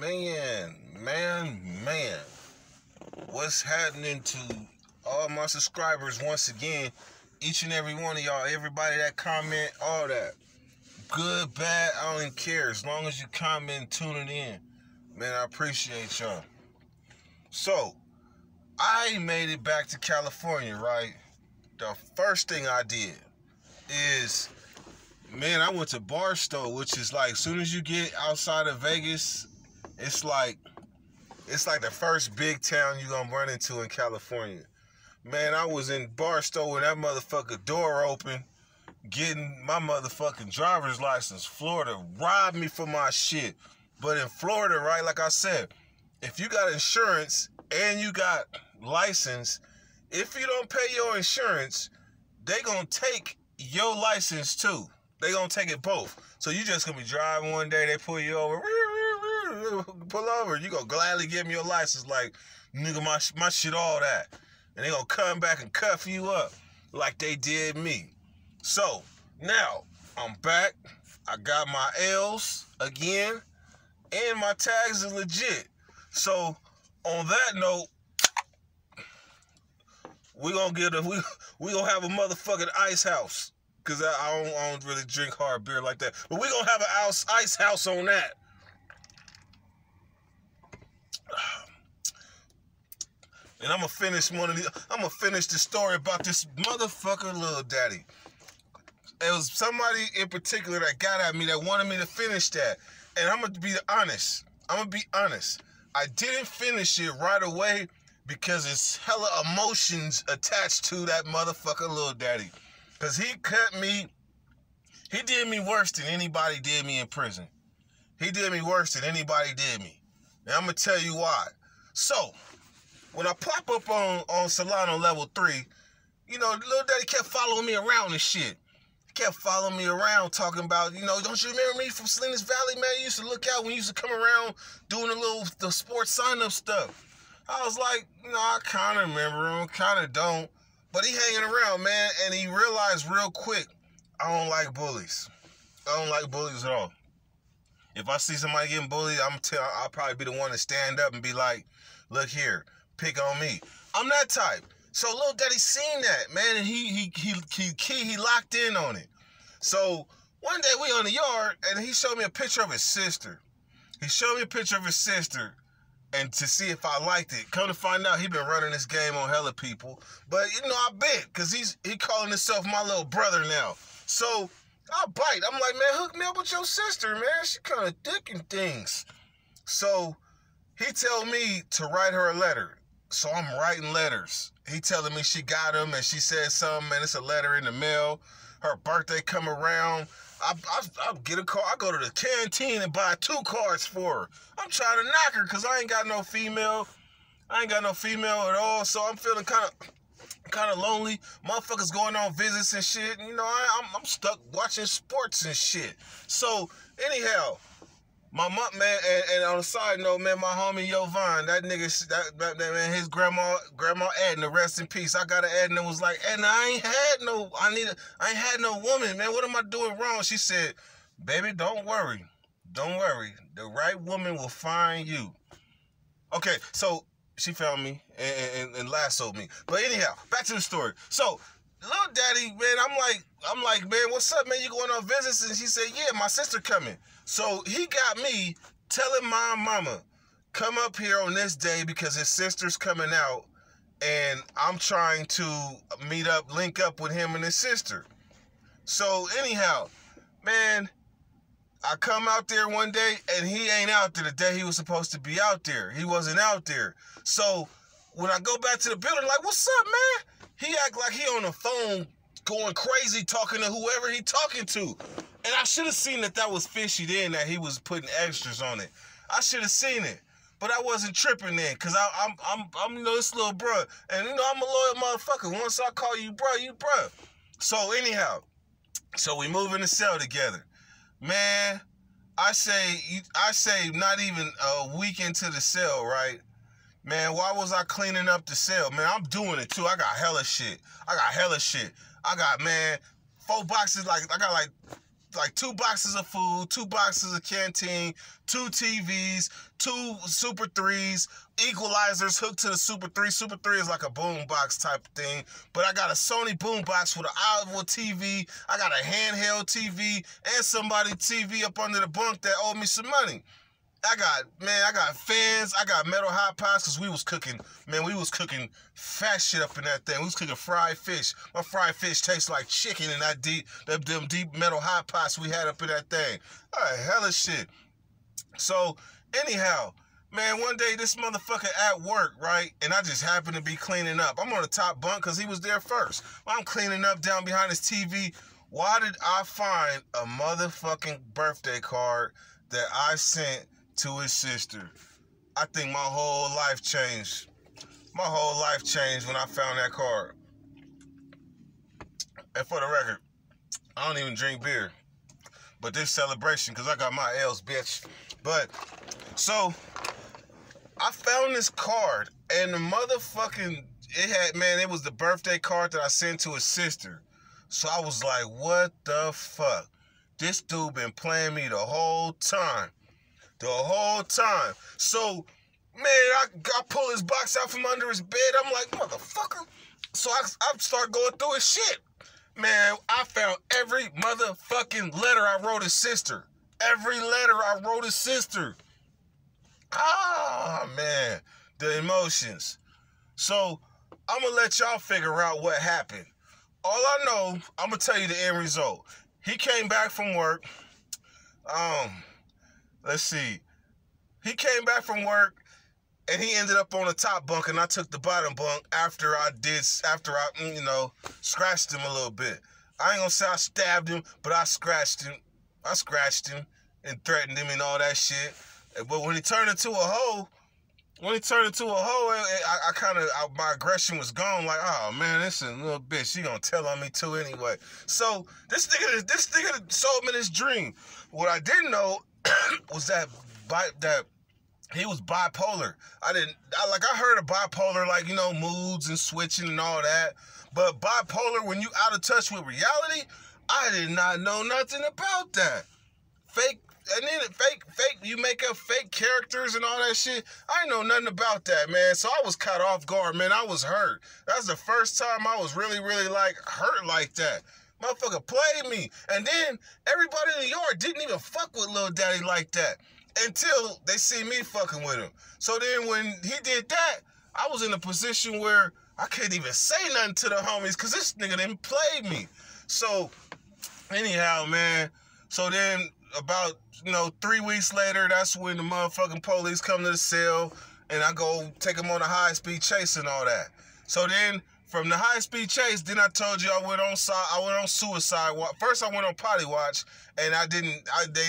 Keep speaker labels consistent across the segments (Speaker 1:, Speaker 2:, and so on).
Speaker 1: Man. What's happening to all my subscribers once again? Each and every one of y'all, everybody that comment, all that. Good, bad, I don't even care. As long as you comment and tune it in. Man, I appreciate y'all. So, I made it back to California, right? The first thing I did is, man, I went to Barstow, which is like, as soon as you get outside of Vegas, it's like the first big town you're gonna run into in California. Man, I was in Barstow when that motherfucker door open, getting my motherfucking driver's license. Florida robbed me for my shit. But in Florida, right, like I said, if you got insurance and you got license, if you don't pay your insurance, they gonna take your license too. They gonna take it both. So you just gonna be driving one day, they pull you over, pull over, you gonna gladly give me your license like, nigga, my shit, all that. And they gonna come back and cuff you up like they did me. So, now, I'm back. I got my L's again, and my tags are legit. So, on that note, we gonna have a motherfucking ice house. Cause I don't really drink hard beer like that. But we gonna have an ice house on that. And I'm gonna finish the story about this motherfucker little daddy. It was somebody in particular that got at me that wanted me to finish that. And I'm gonna be honest. I didn't finish it right away because it's hella emotions attached to that motherfucker little daddy. Cause he did me worse than anybody did me in prison. He did me worse than anybody did me. And I'm gonna tell you why. So, when I pop up on Solano level 3, you know, little daddy kept following me around and shit. He kept following me around talking about, you know, don't you remember me from Salinas Valley, man? You used to look out when you used to come around doing the sports sign-up stuff. I was like, you know, I kind of remember him, kind of don't. But he hanging around, man, and he realized real quick, I don't like bullies. I don't like bullies at all. If I see somebody getting bullied, I'll probably be the one to stand up and be like, look here, pick on me. I'm that type. So little daddy seen that, man, and he locked in on it. So one day we on the yard, and he showed me a picture of his sister. He showed me a picture of his sister, and to see if I liked it. Come to find out, he been running this game on hella people. But, you know, I bet, because he calling himself my little brother now. So, I bite. I'm like, man, hook me up with your sister, man. She kind of thick and things. So, he tell me to write her a letter. So, I'm writing letters. He telling me she got them, and she said something, and it's a letter in the mail. Her birthday come around. I get a car. I go to the canteen and buy 2 cards for her. I'm trying to knock her because I ain't got no female. I ain't got no female at all. So I'm feeling kind of lonely. Motherfuckers going on visits and shit. You know, I'm stuck watching sports and shit. So anyhow, my mom, man, and on a side note, man, my homie Yovan, that nigga, that man, his grandma Edna, rest in peace. I got an Edna, was like, Edna, I ain't had no woman, man. What am I doing wrong? She said, baby, don't worry. The right woman will find you. Okay, so she found me and lassoed me. But anyhow, back to the story. So, little daddy, man, I'm like, man, what's up, man? You going on visits? And she said, yeah, my sister coming. So he got me telling my mama, come up here on this day because his sister's coming out, and I'm trying to link up with him and his sister. So anyhow, man, I come out there one day, and he ain't out there the day he was supposed to be out there. He wasn't out there. So when I go back to the building, like, what's up, man? He act like he on the phone going crazy talking to whoever he talking to. And I should have seen that was fishy then, that he was putting extras on it. I should have seen it. But I wasn't tripping then, because I'm you know, this little bruh. And, you know, I'm a loyal motherfucker. Once I call you bruh, you bruh. So, anyhow, so we move in the cell together. Man, I say not even a week into the cell, right? Man, why was I cleaning up the cell? Man, I'm doing it, too. I got hella shit. I got, man, 4 boxes, like, I got, like, like 2 boxes of food, 2 boxes of canteen, 2 TVs, 2 Super 3s, equalizers hooked to the Super 3. Super 3 is like a boom box type thing. But I got a Sony boom box with an Iowa TV. I got a handheld TV and somebody TV up under the bunk that owed me some money. I got fans, I got metal hot pots, because we was cooking fat shit up in that thing. We was cooking fried fish. My fried fish tastes like chicken in them deep metal hot pots we had up in that thing. All right, hella shit. So, anyhow, man, one day this motherfucker at work, right? And I just happened to be cleaning up. I'm on the top bunk because he was there first. I'm cleaning up down behind his TV. Why did I find a motherfucking birthday card that I sent to his sister? I think my whole life changed. My whole life changed when I found that card. And for the record, I don't even drink beer. But this celebration, because I got my L's, bitch. But, so, I found this card, and the motherfucking, it was the birthday card that I sent to his sister. So I was like, what the fuck? This dude been playing me the whole time. The whole time. So, man, I pull his box out from under his bed. I'm like, motherfucker. So I start going through his shit. Man, I found every motherfucking letter I wrote his sister. Every letter I wrote his sister. Ah, man. The emotions. So, I'm going to let y'all figure out what happened. All I know, I'm going to tell you the end result. He came back from work. Let's see. He came back from work, and he ended up on the top bunk, and I took the bottom bunk after I scratched him a little bit. I ain't gonna say I stabbed him, but I scratched him. I scratched him and threatened him and all that shit. But when he turned into a hoe, my aggression was gone. Like, oh man, this is a little bitch. She gonna tell on me too anyway. So this nigga sold me this dream. What I didn't know was that he was bipolar. I heard of bipolar, like, moods and switching and all that. But bipolar, when you out of touch with reality, I did not know nothing about that. You make up fake characters and all that shit. I didn't know nothing about that, man. So I was caught off guard, man. I was hurt. That's the first time I was really, really, hurt like that. Motherfucker played me. And then everybody in the yard didn't even fuck with Lil Daddy like that until they see me fucking with him. So then when he did that, I was in a position where I couldn't even say nothing to the homies because this nigga didn't play me. So, anyhow, man. So then about, 3 weeks later, that's when the motherfucking police come to the cell and I go take them on a high-speed chase and all that. So then from the high-speed chase, then I told you I went on suicide watch. First I went on potty watch, and they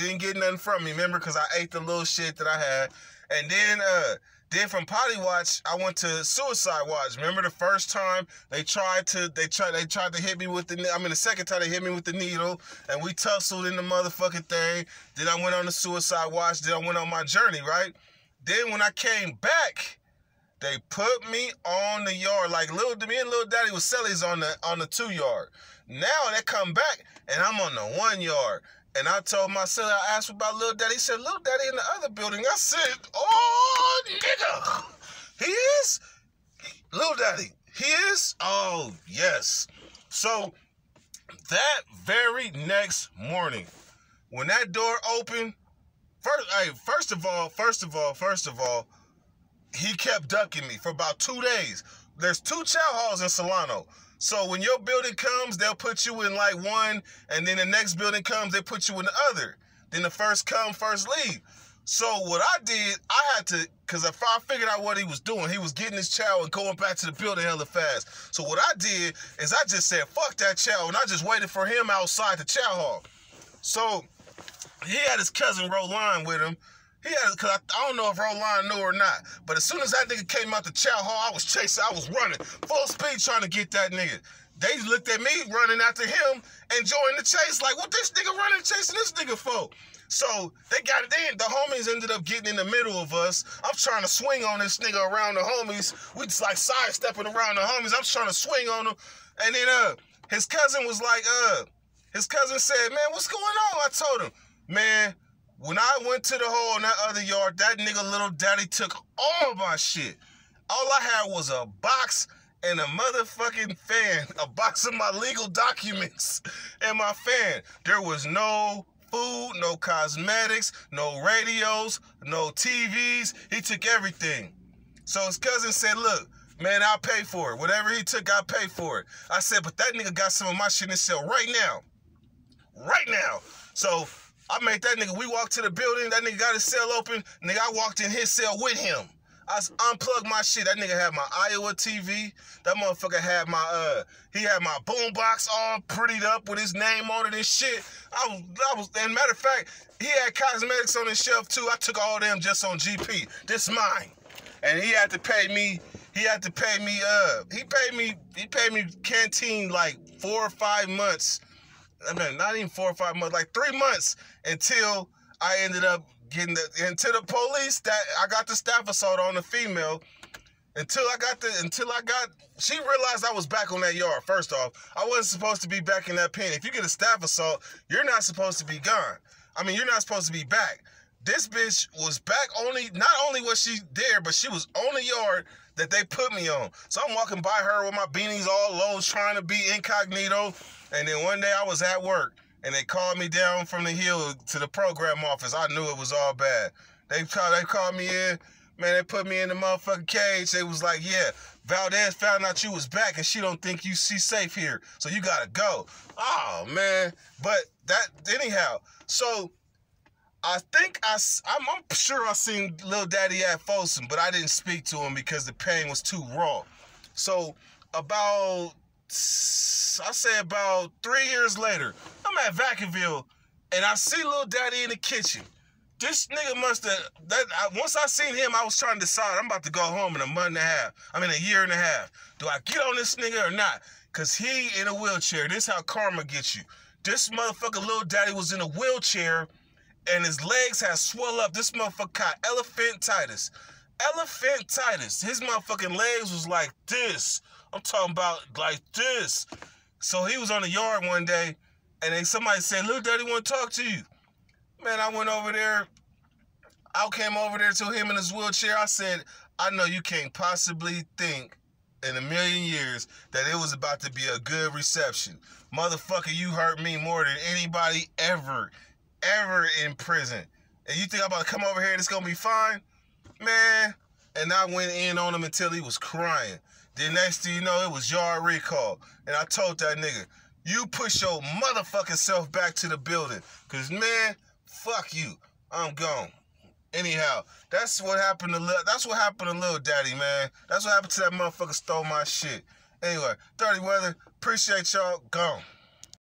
Speaker 1: didn't get nothing from me, remember, because I ate the little shit that I had. And then from potty watch, I went to suicide watch. Remember the first time they tried to hit me with the second time they hit me with the needle, and we tussled in the motherfucking thing. Then I went on the suicide watch. Then I went on my journey, right? Then when I came back, they put me on the yard. Like me and Lil Daddy was cellies on the 2 yard. Now they come back and I'm on the 1 yard. And I told my celly, I asked about Lil Daddy. He said, Lil Daddy in the other building. I said, oh, nigga. He is? Lil Daddy, he is? Oh, yes. So that very next morning, when that door opened, first of all, he kept ducking me for about 2 days. There's 2 chow halls in Solano. So when your building comes, they'll put you in one, and then the next building comes, they put you in the other. Then the first come, first leave. So what I did, I had to, because if I figured out what he was doing, he was getting his chow and going back to the building hella fast. So what I did is I just said, fuck that chow, and I just waited for him outside the chow hall. So he had his cousin Roland with him. Because I don't know if Roland knew or not. But as soon as that nigga came out the chow hall, I was running. Full speed trying to get that nigga. They looked at me running after him and joined the chase. Like, what this nigga running chasing this nigga for? So the homies ended up getting in the middle of us. I'm trying to swing on this nigga around the homies. We just sidestepping around the homies. I'm trying to swing on him. And then his cousin was like, His cousin said, man, what's going on? I told him, man, when I went to the hole in that other yard, that nigga little daddy took all my shit. All I had was a box and a motherfucking fan, a box of my legal documents and my fan. There was no food, no cosmetics, no radios, no TVs. He took everything. So his cousin said, look, man, I'll pay for it. Whatever he took, I'll pay for it. I said, but that nigga got some of my shit in his cell right now. Right now. So I made that nigga, we walked to the building, that nigga got his cell open, nigga, I walked in his cell with him. I unplugged my shit. That nigga had my Iowa TV. That motherfucker had my, he had my boombox all prettied up with his name on it and shit. And matter of fact, he had cosmetics on his shelf too. I took all them just on GP. This mine. And he had to pay me, he paid me canteen like 4 or 5 months. I mean, not even 4 or 5 months, like 3 months until I ended up getting into the police. That I got the staff assault on the female. She realized I was back on that yard. First off, I wasn't supposed to be back in that pen. If you get a staff assault, you're not supposed to be gone. I mean, you're not supposed to be back. This bitch was back not only was she there, but she was on the yard that they put me on. So I'm walking by her with my beanies all low, trying to be incognito. And then one day I was at work, and they called me down from the hill to the program office. I knew it was all bad. They called me in. Man, they put me in the motherfucking cage. They was like, yeah, Valdez found out you was back, and she don't think she's safe here, so you gotta go. Oh, man. But anyhow, so I think I'm sure I seen Lil Daddy at Folsom, but I didn't speak to him because the pain was too raw. So about 3 years later, I'm at Vacaville, and I see Lil Daddy in the kitchen. This nigga once I seen him, I was trying to decide, I'm about to go home in a year and a half. Do I get on this nigga or not? Because he in a wheelchair. This how karma gets you. This motherfucker Lil Daddy was in a wheelchair, and his legs had swell up. This motherfucker got elephantitis. Elephantitis. His motherfucking legs was like this. I'm talking about like this. So he was on the yard one day, and then somebody said, Lil Daddy want to talk to you. Man, I went over there. I came over there to him in his wheelchair. I said, I know you can't possibly think in a million years that it was about to be a good reception. Motherfucker, you hurt me more than anybody ever in prison. And you think I'm about to come over here and it's going to be fine? Man. And I went in on him until he was crying. Then next thing you know, it was yard recall. And I told that nigga, you push your motherfucking self back to the building. Because, man, fuck you. I'm gone. Anyhow, that's what happened to Lil Daddy, man. That's what happened to that motherfucker stole my shit. Anyway, Dirty Weather, appreciate y'all. Gone.